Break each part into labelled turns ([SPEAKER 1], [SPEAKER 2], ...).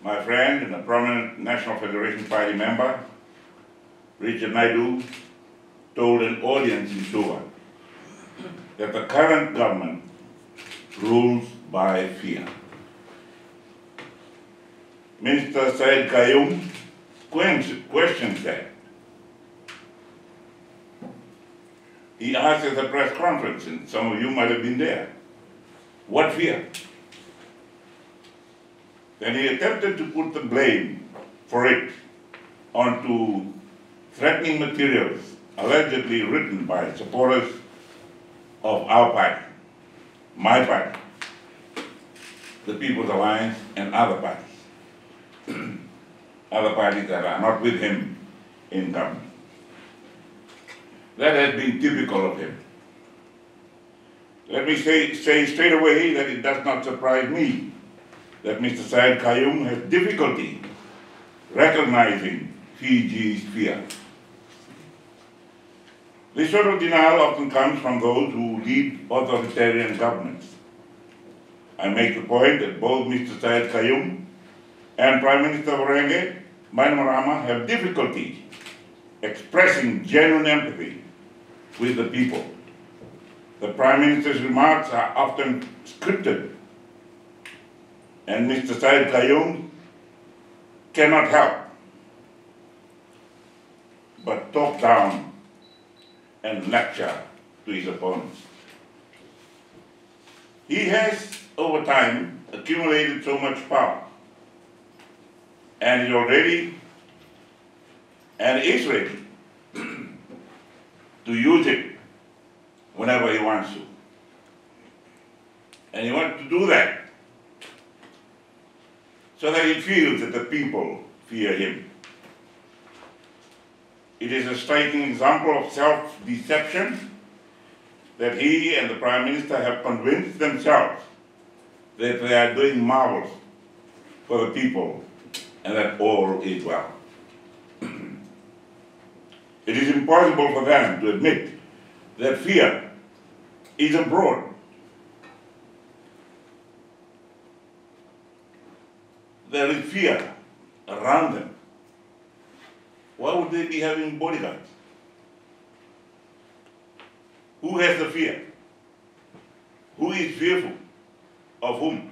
[SPEAKER 1] my friend and a prominent National Federation Party member, Richard Naidu, told an audience in Suva that the current government rules by fear. Minister Sayed-Khaiyum questions that. He asked at a press conference, and some of you might have been there, what fear? Then he attempted to put the blame for it onto threatening materials allegedly written by supporters of our party, my party, the People's Alliance, and other parties. Other parties that are not with him in government. That has been typical of him. Let me say straight away that it does not surprise me that Mr. Sayed-Khaiyum has difficulty recognizing Fiji's fear. This sort of denial often comes from those who lead authoritarian governments. I make the point that both Mr. Sayed-Khaiyum and Prime Minister Voreqe, Bainimarama have difficulty expressing genuine empathy with the people. The Prime Minister's remarks are often scripted, and Mr. Sayed-Khaiyum cannot help but talk down and lecture to his opponents. He has, over time, accumulated so much power, and is already and is ready to use it whenever he wants to. And he wants to do that so that he feels that the people fear him. It is a striking example of self-deception that he and the Prime Minister have convinced themselves that they are doing marvels for the people and that all is well. It is impossible for them to admit that fear is abroad. There is fear around them. Why would they be having bodyguards? Who has the fear? Who is fearful? Of whom?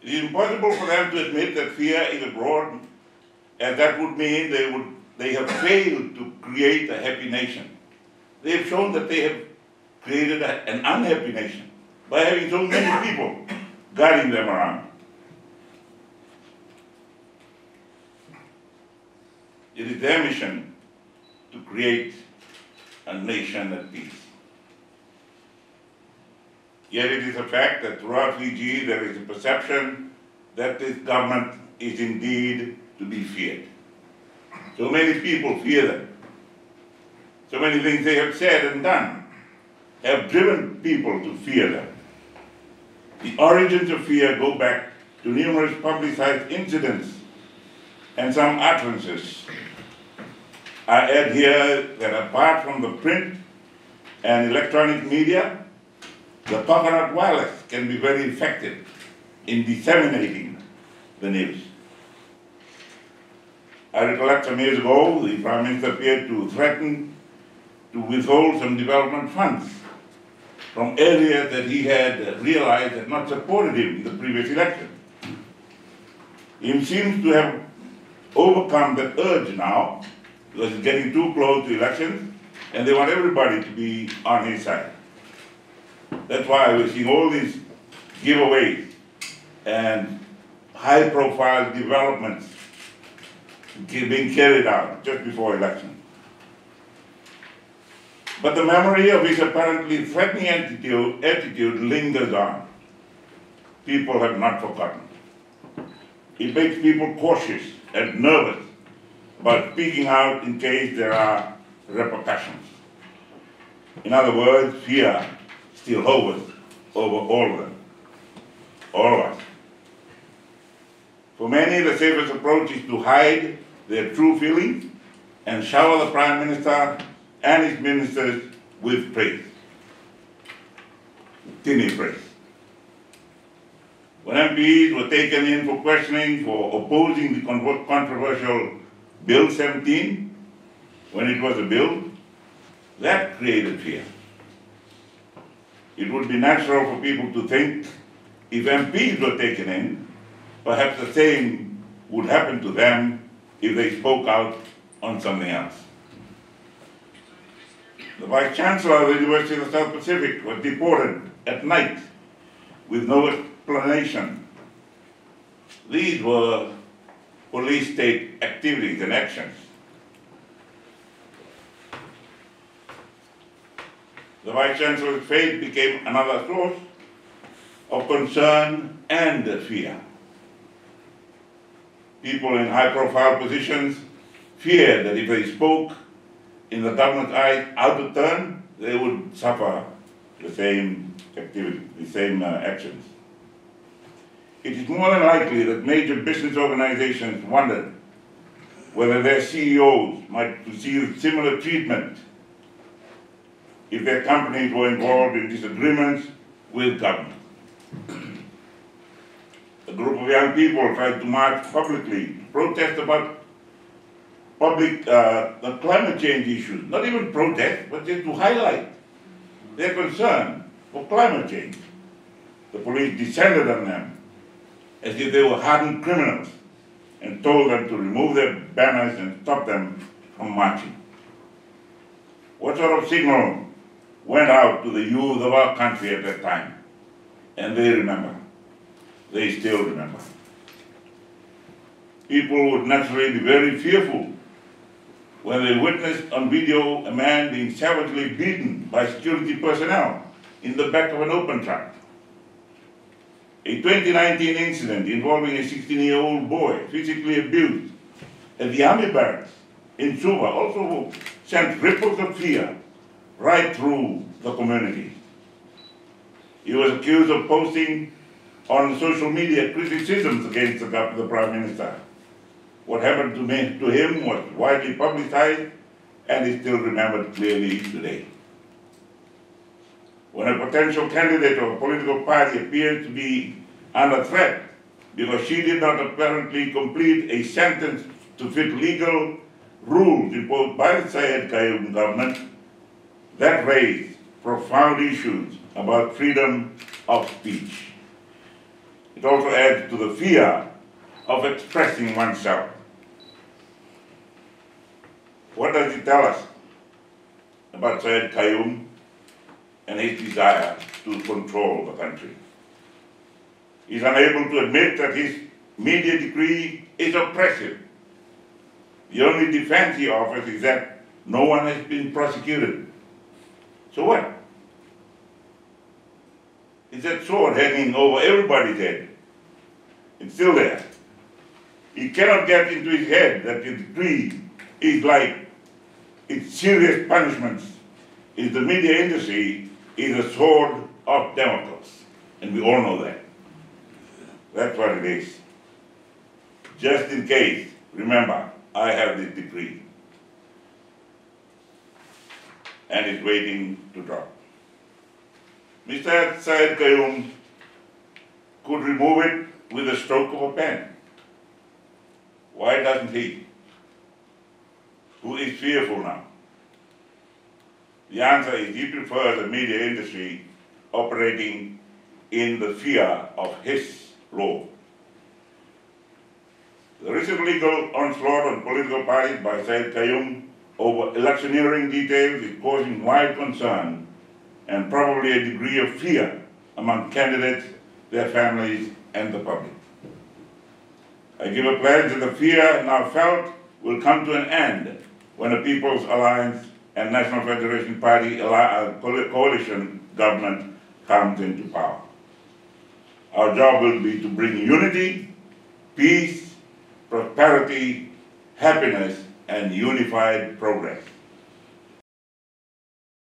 [SPEAKER 1] It is impossible for them to admit that fear is abroad, and that would mean they have failed to create a happy nation. They have shown that they have created an unhappy nation by having so many people guarding them around. It is their mission to create a nation at peace. Yet it is a fact that throughout Fiji there is a perception that this government is indeed to be feared. So many people fear them. So many things they have said and done have driven people to fear them. The origins of fear go back to numerous publicized incidents and some utterances. I add here that apart from the print and electronic media, the coconut wireless can be very effective in disseminating the news. I recollect some years ago, the Prime Minister appeared to threaten to withhold some development funds from areas that he had realized had not supported him in the previous election. He seems to have overcome that urge now, because it's getting too close to elections, and they want everybody to be on his side. That's why we're seeing all these giveaways and high-profile developments being carried out just before election. But the memory of his apparently threatening attitude lingers on. People have not forgotten. It makes people cautious and nervous about speaking out in case there are repercussions. In other words, fear still hovers over all of them, all of us. For many, the safest approach is to hide their true feelings and shower the Prime Minister and his ministers with praise. thin phrase. When MPs were taken in for questioning for opposing the controversial Bill 17, when it was a bill, that created fear. It would be natural for people to think if MPs were taken in, perhaps the same would happen to them if they spoke out on something else. The Vice Chancellor of the University of the South Pacific was deported at night with no explanation. These were police state activities and actions. The Vice Chancellor's fate became another source of concern and fear. People in high-profile positions feared that if they spoke in the government's eyes out of turn, they would suffer the same activity, the same actions. It is more than likely that major business organizations wondered whether their CEOs might receive similar treatment if their companies were involved in disagreements with government. A group of young people tried to march publicly to protest about the climate change issues, not even protest, but just to highlight their concern for climate change. The police descended on them as if they were hardened criminals and told them to remove their banners and stop them from marching. What sort of signal went out to the youth of our country at that time? And they remember. They still remember. People would naturally be very fearful when they witnessed on video a man being savagely beaten by security personnel in the back of an open truck. A 2019 incident involving a 16-year-old boy physically abused at the army barracks in Suva also sent ripples of fear right through the community. He was accused of posting on social media criticisms against the Prime Minister. What happened to him was widely publicized and is still remembered clearly today. When a potential candidate of a political party appears to be under threat because she did not apparently complete a sentence to fit legal rules imposed by the Sayed-Khaiyum government, that raised profound issues about freedom of speech. It also adds to the fear of expressing oneself. What does it tell us about Sayed-Khaiyum and his desire to control the country? He's unable to admit that his media decree is oppressive. The only defense he offers is that no one has been prosecuted. So what? Is that sword hanging over everybody's head? It's still there. He cannot get into his head that the decree is like its serious punishments. In the media industry is a sword of Damocles, and we all know that. That's what it is. Just in case, remember, I have this decree, and it's waiting to drop. Mr. Sayed-Khaiyum could remove it with a stroke of a pen. Why doesn't he? Who is fearful now? The answer is he prefers a media industry operating in the fear of his law. The recent legal onslaught on political parties by Sayed-Khaiyum over electioneering details is causing wide concern and probably a degree of fear among candidates, their families, and the public. I give a pledge that the fear now felt will come to an end when the People's Alliance and National Federation Party coalition government comes into power. Our job will be to bring unity, peace, prosperity, happiness, and unified progress.